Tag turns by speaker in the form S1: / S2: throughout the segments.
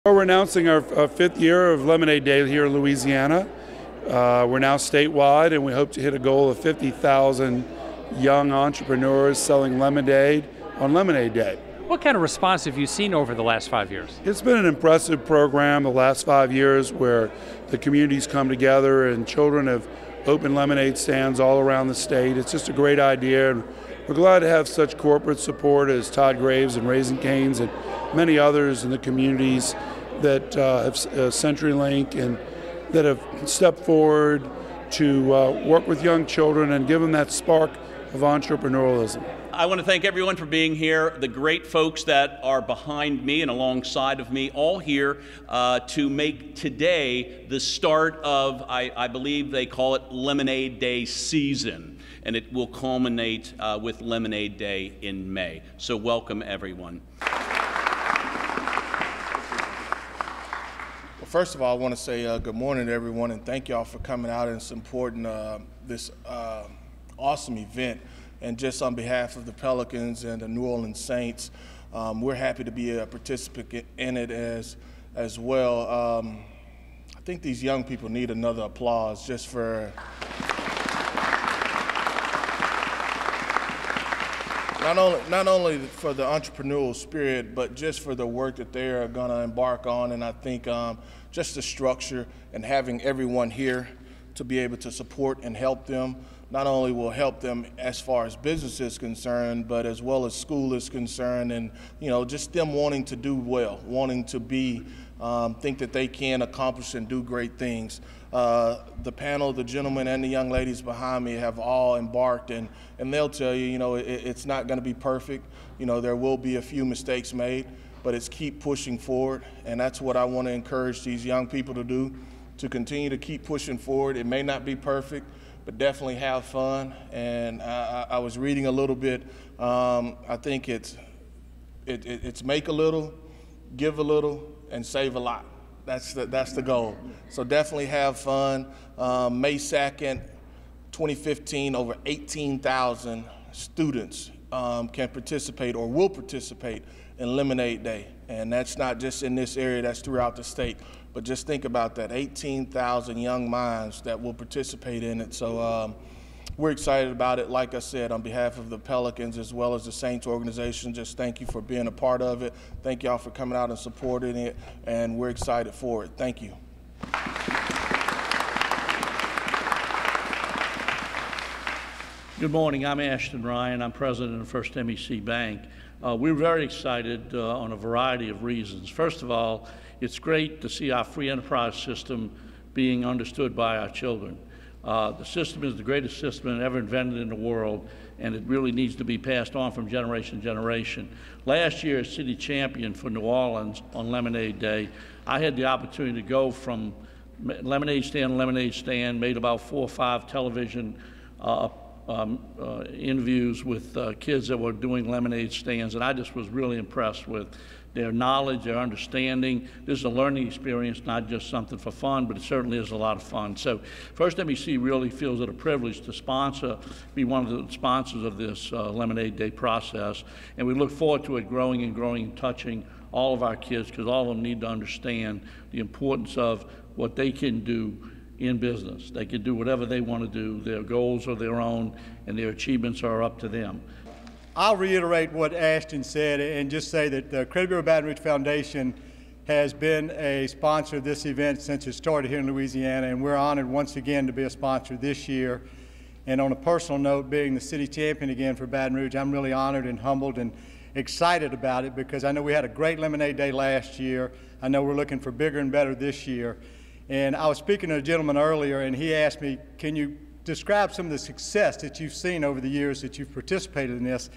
S1: We're announcing our fifth year of Lemonade Day here in Louisiana. We're now statewide, and we hope to hit a goal of 50,000 young entrepreneurs selling lemonade on Lemonade Day.
S2: What kind of response have you seen over the last 5 years?
S1: It's been an impressive program the last 5 years where the communities come together and children have opened lemonade stands all around the state. It's just a great idea, and we're glad to have such corporate support as Todd Graves and Raising Cane's and many others in the communities that have CenturyLink and that have stepped forward to work with young children and give them that spark of entrepreneurialism.
S3: I want to thank everyone for being here, the great folks that are behind me and alongside of me, all here to make today the start of, I believe they call it Lemonade Day season, and it will culminate with Lemonade Day in May. So welcome, everyone.
S4: First of all, I want to say good morning to everyone and thank y'all for coming out and supporting this awesome event. And just on behalf of the Pelicans and the New Orleans Saints, we're happy to be a participant in it as well. I think these young people need another applause just for not only for the entrepreneurial spirit, but just for the work that they are going to embark on. And I think just the structure and having everyone here to be able to support and help them not only will help them as far as business is concerned, but as well as school is concerned, and just them wanting to do well, wanting to be think that they can accomplish and do great things. The panel, the gentlemen and the young ladies behind me have all embarked, and they'll tell you, it's not going to be perfect. There will be a few mistakes made, but it's keep pushing forward, and that's what I want to encourage these young people to do, to continue to keep pushing forward. It may not be perfect, but definitely have fun. And I was reading a little bit. I think it's make a little, give a little, and save a lot. That's the goal. So definitely have fun. May 2nd, 2015, over 18,000 students can participate or will participate in Lemonade Day. And that's not just in this area, that's throughout the state. But just think about that, 18,000 young minds that will participate in it. So we're excited about it. Like I said, on behalf of the Pelicans as well as the Saints organization, just thank you for being a part of it. Thank y'all for coming out and supporting it, and we're excited for it. Thank you.
S5: Good morning, I'm Ashton Ryan. I'm president of First MEC Bank. We're very excited on a variety of reasons. First of all, it's great to see our free enterprise system being understood by our children. The system is the greatest system ever invented in the world, and it really needs to be passed on from generation to generation. Last year, as city champion for New Orleans on Lemonade Day, I had the opportunity to go from lemonade stand to lemonade stand, made about 4 or 5 television interviews with kids that were doing lemonade stands, and I just was really impressed with their knowledge, their understanding. This is a learning experience, not just something for fun, but it certainly is a lot of fun. So First MEC really feels it a privilege to be one of the sponsors of this Lemonade Day process, and we look forward to it growing and growing and touching all of our kids, because all of them need to understand the importance of what they can do in business. They can do whatever they want to do. Their goals are their own, and their achievements are up to them.
S6: I'll reiterate what Ashton said and just say that the Credit Bureau Baton Rouge Foundation has been a sponsor of this event since it started here in Louisiana, and we're honored once again to be a sponsor this year. And on a personal note, being the city champion again for Baton Rouge, I'm really honored and humbled and excited about it, because I know we had a great Lemonade Day last year. I know we're looking for bigger and better this year. And I was speaking to a gentleman earlier, and he asked me, can you describe some of the success that you've seen over the years that you've participated in this?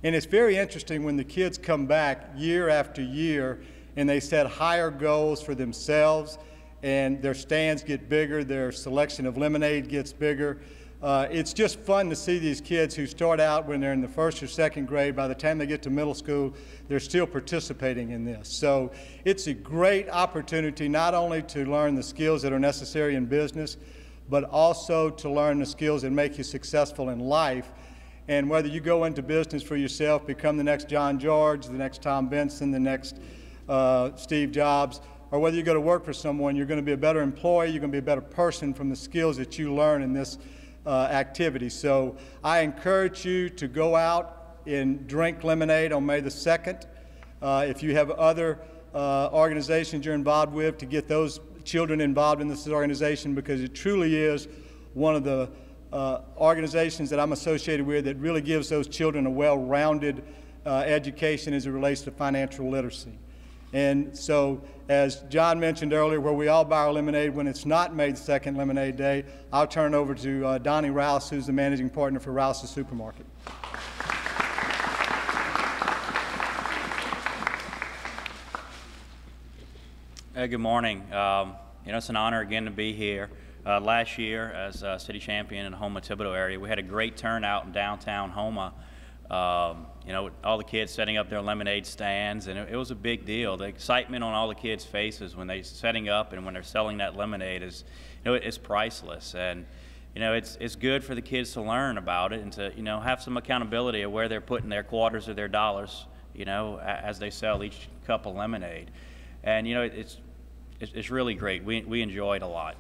S6: And it's very interesting when the kids come back year after year and they set higher goals for themselves, and their stands get bigger, their selection of lemonade gets bigger. It's just fun to see these kids who start out when they're in the 1st or 2nd grade. By the time they get to middle school, they're still participating in this. So it's a great opportunity not only to learn the skills that are necessary in business, but also to learn the skills that make you successful in life. And whether you go into business for yourself, become the next John George, the next Tom Benson, the next Steve Jobs, or whether you go to work for someone, you're going to be a better employee, you're going to be a better person from the skills that you learn in this activity. So I encourage you to go out and drink lemonade on May the 2nd. If you have other organizations you're involved with, to get those children involved in this organization, because it truly is one of the organizations that I'm associated with that really gives those children a well-rounded education as it relates to financial literacy. And so, as John mentioned earlier, where we all buy our lemonade when it's not May the 2nd Lemonade Day, I'll turn it over to Donnie Rouse, who's the managing partner for Rouse's Supermarket.
S7: Good morning. It's an honor again to be here. Last year, as city champion in the Houma-Thibodaux area, we had a great turnout in downtown Houma. All the kids setting up their lemonade stands, and it was a big deal. The excitement on all the kids' faces when they're setting up and when they're selling that lemonade is, it's priceless. And, it's good for the kids to learn about it and to, have some accountability of where they're putting their quarters or their dollars, as they sell each cup of lemonade. And, it's really great. We enjoy it a lot.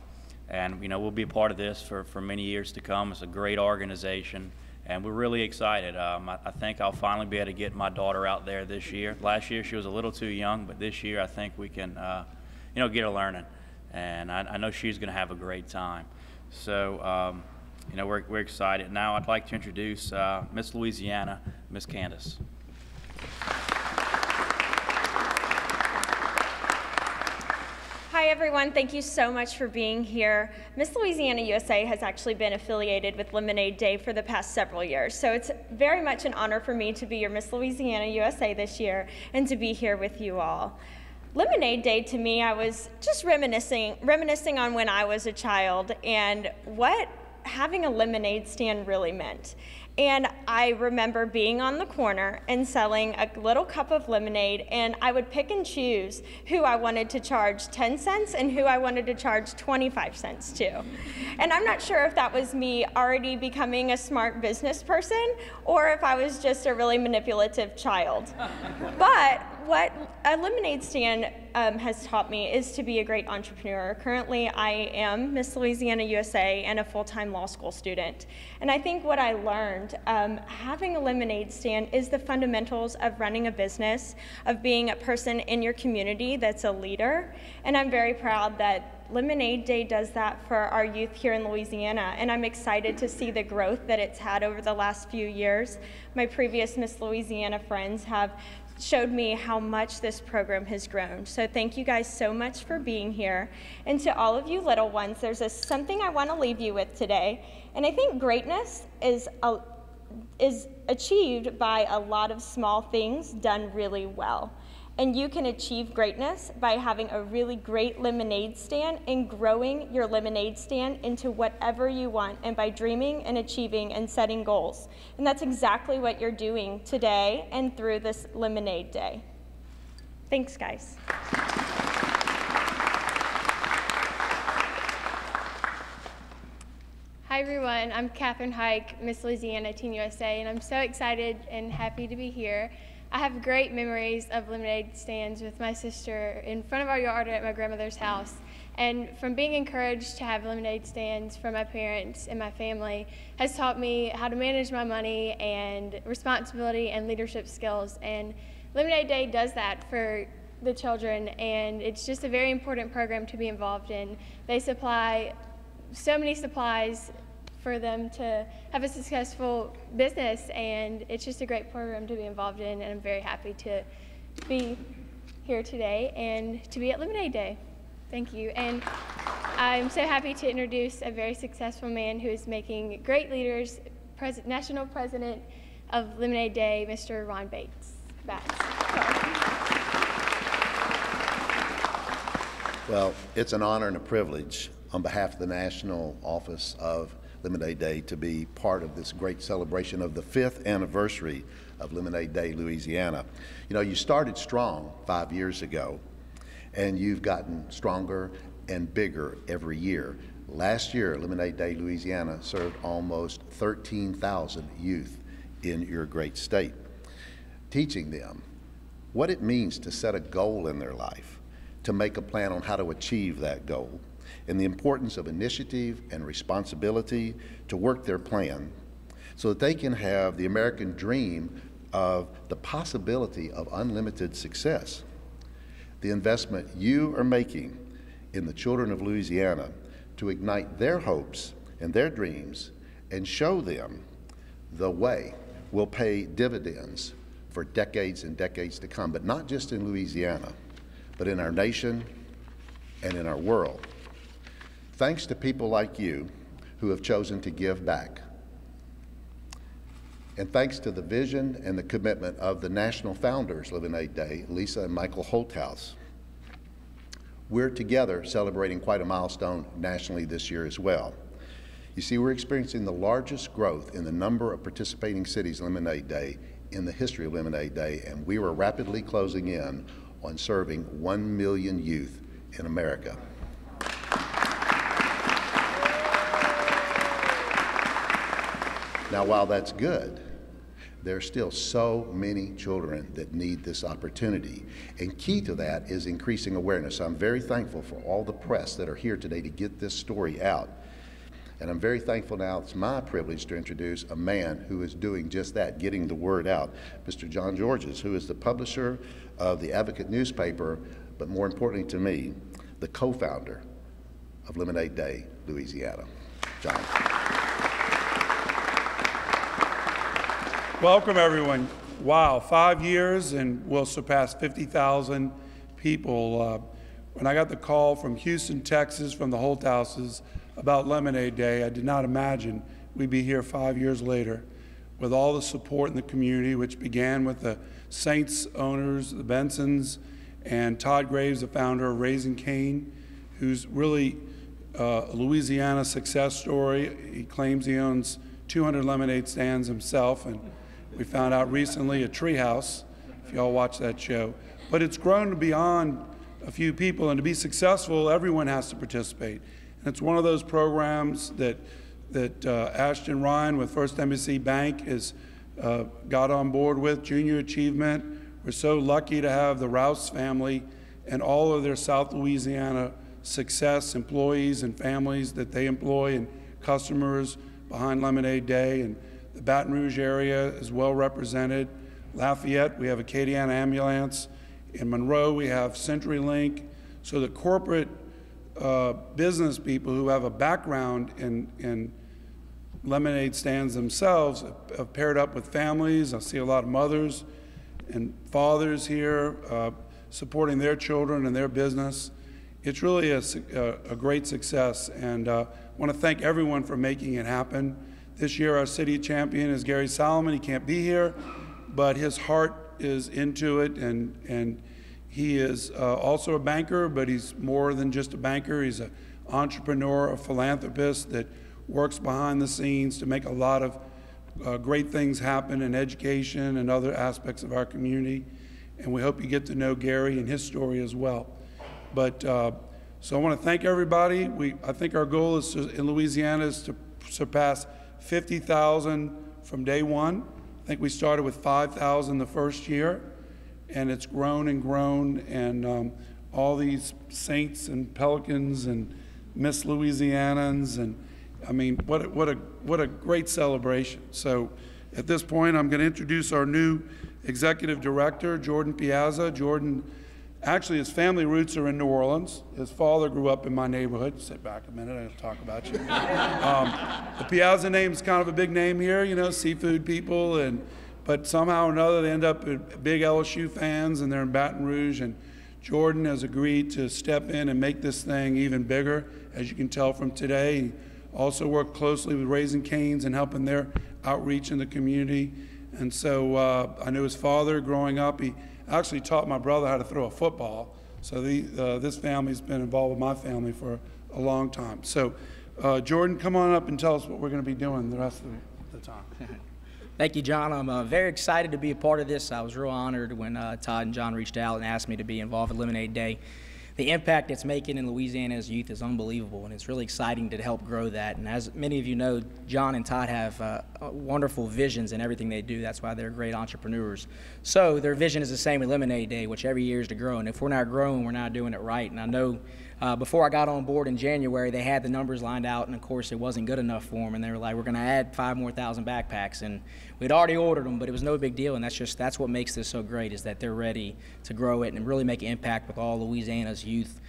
S7: And, we'll be a part of this for many years to come. It's a great organization. And we're really excited. I think I'll finally be able to get my daughter out there this year. Last year she was a little too young, but this year I think we can, get her learning. And I know she's going to have a great time. So, we're excited. Now I'd like to introduce Miss Louisiana, Miss Candace.
S8: Hi everyone, thank you so much for being here. Miss Louisiana USA has actually been affiliated with Lemonade Day for the past several years, so it's very much an honor for me to be your Miss Louisiana USA this year and to be here with you all. Lemonade Day, to me, I was just reminiscing on when I was a child and what having a lemonade stand really meant. And I remember being on the corner and selling a little cup of lemonade, and I would pick and choose who I wanted to charge 10 cents and who I wanted to charge 25 cents to. And I'm not sure if that was me already becoming a smart business person or if I was just a really manipulative child. But what a lemonade stand has taught me is to be a great entrepreneur. Currently, I am Miss Louisiana USA and a full-time law school student. And I think what I learned having a lemonade stand is the fundamentals of running a business, of being a person in your community that's a leader. And I'm very proud that Lemonade Day does that for our youth here in Louisiana, and I'm excited to see the growth that it's had over the last few years. My previous Miss Louisiana friends have showed me how much this program has grown. So thank you guys so much for being here. And to all of you little ones, there's something I want to leave you with today. And I think greatness is achieved by a lot of small things done really well. And you can achieve greatness by having a really great lemonade stand and growing your lemonade stand into whatever you want, and by dreaming and achieving and setting goals. And that's exactly what you're doing today and through this Lemonade Day. Thanks, guys.
S9: Hi everyone, I'm Catherine Hike, Miss Louisiana Teen USA, and I'm so excited and happy to be here. I have great memories of lemonade stands with my sister in front of our yard at my grandmother's house. And from being encouraged to have lemonade stands from my parents and my family has taught me how to manage my money and responsibility and leadership skills. And Lemonade Day does that for the children, and it's just a very important program to be involved in. They supply so many supplies for them to have a successful business, and it's just a great program to be involved in, and I'm very happy to be here today and to be at Lemonade Day. Thank you. And I'm so happy to introduce a very successful man who is making great leaders, National President of Lemonade Day, Mr. Ron Bates.
S10: Well, it's an honor and a privilege on behalf of the National Office of Lemonade Day to be part of this great celebration of the 5th anniversary of Lemonade Day, Louisiana. You know, you started strong 5 years ago, and you've gotten stronger and bigger every year. Last year, Lemonade Day, Louisiana served almost 13,000 youth in your great state, teaching them what it means to set a goal in their life, to make a plan on how to achieve that goal, and the importance of initiative and responsibility to work their plan so that they can have the American dream of the possibility of unlimited success. The investment you are making in the children of Louisiana to ignite their hopes and their dreams and show them the way will pay dividends for decades and decades to come, but not just in Louisiana, but in our nation and in our world. Thanks to people like you who have chosen to give back. And thanks to the vision and the commitment of the national founders of Lemonade Day, Lisa and Michael Holthouse, we're together celebrating quite a milestone nationally this year as well. You see, we're experiencing the largest growth in the number of participating cities Lemonade Day in the history of Lemonade Day, and we were rapidly closing in on serving 1 million youth in America. Now, while that's good, there are still so many children that need this opportunity. And key to that is increasing awareness. I'm very thankful for all the press that are here today to get this story out. And I'm very thankful now it's my privilege to introduce a man who is doing just that, getting the word out, Mr. John Georges, who is the publisher of the Advocate newspaper, but more importantly to me, the co-founder of Lemonade Day, Louisiana. John.
S1: Welcome, everyone. Wow, 5 years and we'll surpass 50,000 people. When I got the call from Houston, Texas, from the Holthouses about Lemonade Day, I did not imagine we'd be here 5 years later with all the support in the community, which began with the Saints owners, the Bensons, and Todd Graves, the founder of Raising Cane, who's really a Louisiana success story. He claims he owns 200 lemonade stands himself, and we found out recently at Treehouse, if y'all watch that show. But it's grown to beyond a few people, and to be successful, everyone has to participate. And it's one of those programs that Ashton Ryan with First Embassy Bank has got on board with, Junior Achievement. We're so lucky to have the Rouse family and all of their South Louisiana success employees and families that they employ and customers behind Lemonade Day. And the Baton Rouge area is well represented. Lafayette, we have Acadiana Ambulance. In Monroe, we have CenturyLink. So the corporate business people who have a background in lemonade stands themselves have paired up with families. I see a lot of mothers and fathers here supporting their children and their business. It's really a great success, and I want to thank everyone for making it happen. This year our city champion is Gary Solomon. He can't be here, but his heart is into it, and he is also a banker, but he's more than just a banker. He's an entrepreneur, a philanthropist that works behind the scenes to make a lot of great things happen in education and other aspects of our community. And we hope you get to know Gary and his story as well. But so I want to thank everybody. I think our goal is in Louisiana is to surpass 50,000 from day one. I think we started with 5,000 the first year, and it's grown and grown, and all these Saints and Pelicans and Miss Louisianans, and I mean, what a great celebration. So at this point, I'm going to introduce our new executive director, Jordan Piazza. Jordan, actually, his family roots are in New Orleans. His father grew up in my neighborhood. Sit back a minute, I'll talk about you. The Piazza name is kind of a big name here, you know, seafood people, but somehow or another they end up big LSU fans, and they're in Baton Rouge, and Jordan has agreed to step in and make this thing even bigger, as you can tell from today. He also worked closely with Raising Cane's and helping their outreach in the community. And so I knew his father growing up. He actually taught my brother how to throw a football. So this family's been involved with my family for a long time. So Jordan, come on up and tell us what we're going to be doing the rest of the time.
S11: Thank you, John. I'm very excited to be a part of this. I was real honored when Todd and John reached out and asked me to be involved with Lemonade Day. the impact it's making in Louisiana's youth is unbelievable, and it's really exciting to help grow that. And as many of you know, John and Todd have wonderful visions in everything they do. That's why they're great entrepreneurs. So their vision is the same with Lemonade Day, which every year is to grow. And if we're not growing, we're not doing it right. And I know before I got on board in January, they had the numbers lined out, and of course it wasn't good enough for them. And they were like, we're going to add 5,000 more backpacks. And we'd already ordered them, but it was no big deal. And that's what makes this so great, is that they're ready to grow it and really make an impact with all Louisiana's youth.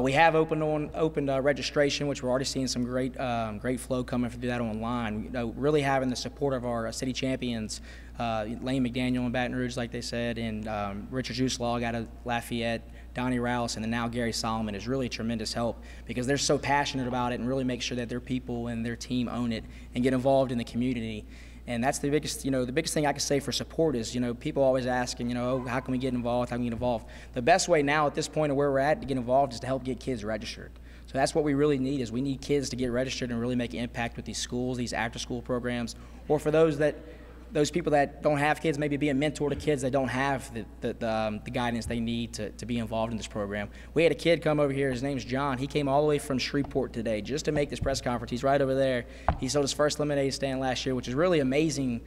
S11: We have opened registration, which we're already seeing some great flow coming through that online. You know, really having the support of our city champions, Lane McDaniel in Baton Rouge, like they said, and Richard Juicelog out of Lafayette, Donnie Rouse, and then now Gary Solomon is really a tremendous help, because they're so passionate about it and really make sure that their people and their team own it and get involved in the community. And that's the biggest thing I can say for support is, people always asking, oh, how can we get involved? How can we get involved? The best way now at this point of where we're at to get involved is to help get kids registered. So that's what we really need, is we need kids to get registered and really make an impact with these schools, these after-school programs, or for those people that don't have kids, maybe be a mentor to kids that don't have the guidance they need to be involved in this program. We had a kid come over here, his name's John. He came all the way from Shreveport today just to make this press conference. He's right over there. He sold his first lemonade stand last year, which is really amazing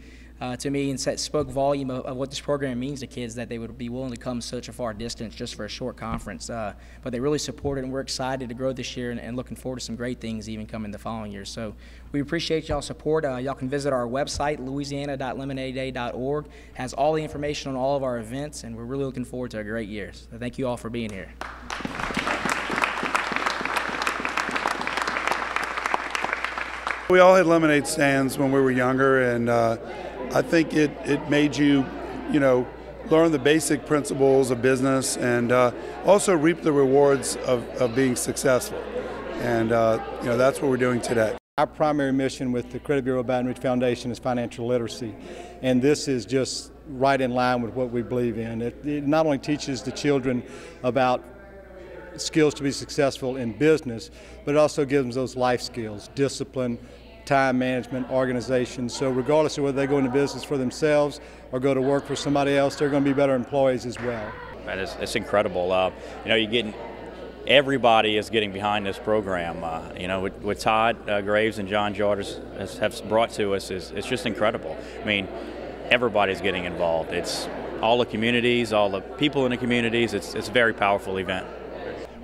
S11: to me, and spoke volume of what this program means to kids, that they would be willing to come such a far distance just for a short conference. But they really support it, and we're excited to grow this year and looking forward to some great things even coming the following year. So we appreciate y'all's support. Y'all can visit our website, louisiana.lemonadeday.org. Has all the information on all of our events, and we're really looking forward to a great year. So thank you all for being here.
S1: We all had lemonade stands when we were younger, and I think it made you, learn the basic principles of business, and also reap the rewards of being successful. And that's what we're doing today.
S6: Our primary mission with the Credit Bureau Baton Rouge Foundation is financial literacy, and this is just right in line with what we believe in. It not only teaches the children about skills to be successful in business, but it also gives them those life skills, discipline, time management, organization. So regardless of whether they go into business for themselves or go to work for somebody else, they're going to be better employees as well.
S7: It's incredible. You're getting, everybody is getting behind this program. What Todd Graves and John Jorders have brought to us it's just incredible. I mean, everybody's getting involved. It's all the communities, all the people in the communities. It's a very powerful event.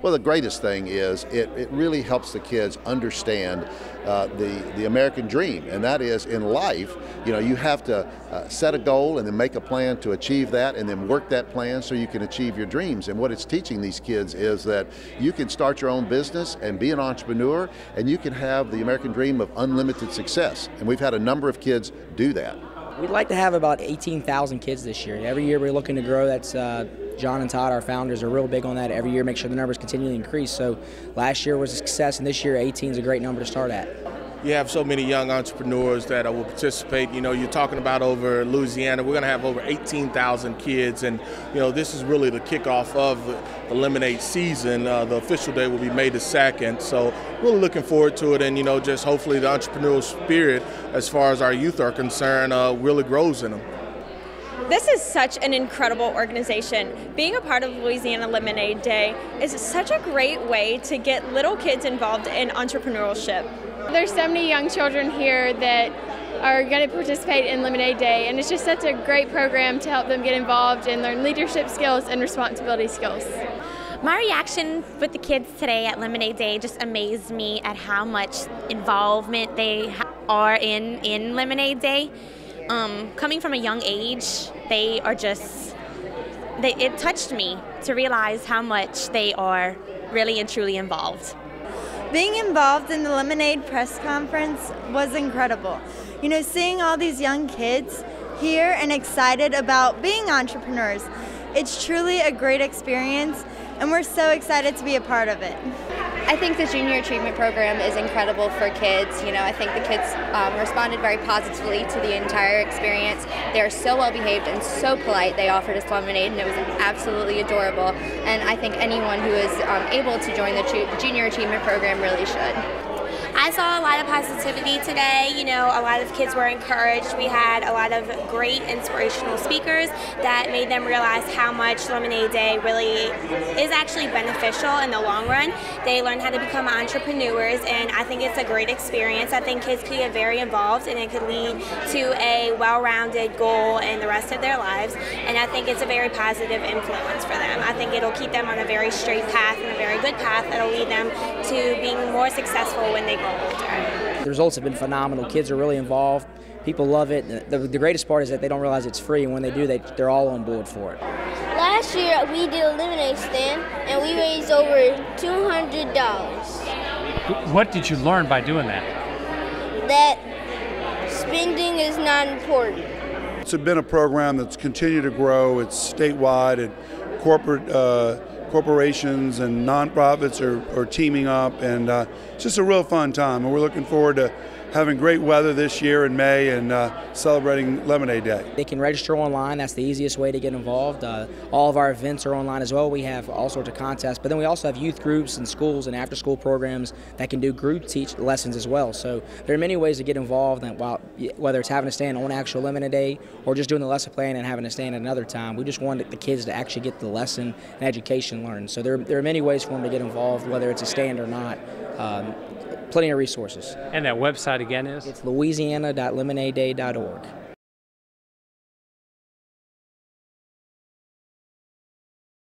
S10: Well, the greatest thing is it really helps the kids understand the American dream, and that is, in life, you have to set a goal and then make a plan to achieve that, and then work that plan so you can achieve your dreams. And what it's teaching these kids is that you can start your own business and be an entrepreneur, and you can have the American dream of unlimited success. And we've had a number of kids do that.
S11: We'd like to have about 18,000 kids this year. Every year we're looking to grow. That's John and Todd, our founders, are real big on that every year, make sure the numbers continually increase. So last year was a success, and this year 18 is a great number to start at.
S4: You have so many young entrepreneurs that will participate. You're talking about over Louisiana, we're going to have over 18,000 kids, and this is really the kickoff of the lemonade season. The official day will be May the 2nd, so really looking forward to it, and just hopefully the entrepreneurial spirit, as far as our youth are concerned, really grows in them.
S8: This is such an incredible organization. Being a part of Louisiana Lemonade Day is such a great way to get little kids involved in entrepreneurship.
S9: There's so many young children here that are going to participate in Lemonade Day, and it's just such a great program to help them get involved and learn leadership skills and responsibility skills.
S12: My reaction with the kids today at Lemonade Day just amazed me at how much involvement they are in Lemonade Day. Coming from a young age, it touched me to realize how much they are really and truly involved.
S13: Being involved in the Lemonade press conference was incredible. Seeing all these young kids here and excited about being entrepreneurs, it's truly a great experience, and we're so excited to be a part of it.
S14: I think the junior achievement program is incredible for kids. I think the kids responded very positively to the entire experience. They're so well behaved and so polite. They offered us lemonade, and it was absolutely adorable. And I think anyone who is able to join the junior achievement program really should.
S12: I saw a lot of positivity today. You know, a lot of kids were encouraged. We had a lot of great inspirational speakers that made them realize how much Lemonade Day really is actually beneficial in the long run. They learned how to become entrepreneurs, and I think it's a great experience. I think kids could get very involved, and it could lead to a well-rounded goal in the rest of their lives, and I think it's a very positive influence for them. I think it'll keep them on a very straight path and a very good path that'll lead them to being more successful when they grow older.
S11: The results have been phenomenal. Kids are really involved. People love it. The greatest part is that they don't realize it's free, and when they do, they're all on board for it.
S15: Last year, we did a lemonade stand, and we raised over $200.
S2: What did you learn by doing that?
S15: That spending is not important.
S1: It's been a program that's continued to grow. It's statewide, and corporations and nonprofits are teaming up, and it's just a real fun time. And we're looking forward to having great weather this year in May and celebrating Lemonade Day.
S11: They can register online. That's the easiest way to get involved. All of our events are online as well. We have all sorts of contests, but then we also have youth groups and schools and after-school programs that can do group teach lessons as well. So there are many ways to get involved, and whether it's having a stand on actual Lemonade Day or just doing the lesson plan and having a stand at another time. We just wanted the kids to actually get the lesson and education learned. So there are many ways for them to get involved, whether it's a stand or not. Plenty of resources.
S2: And that website again is?
S11: It's louisiana.lemonadeday.org.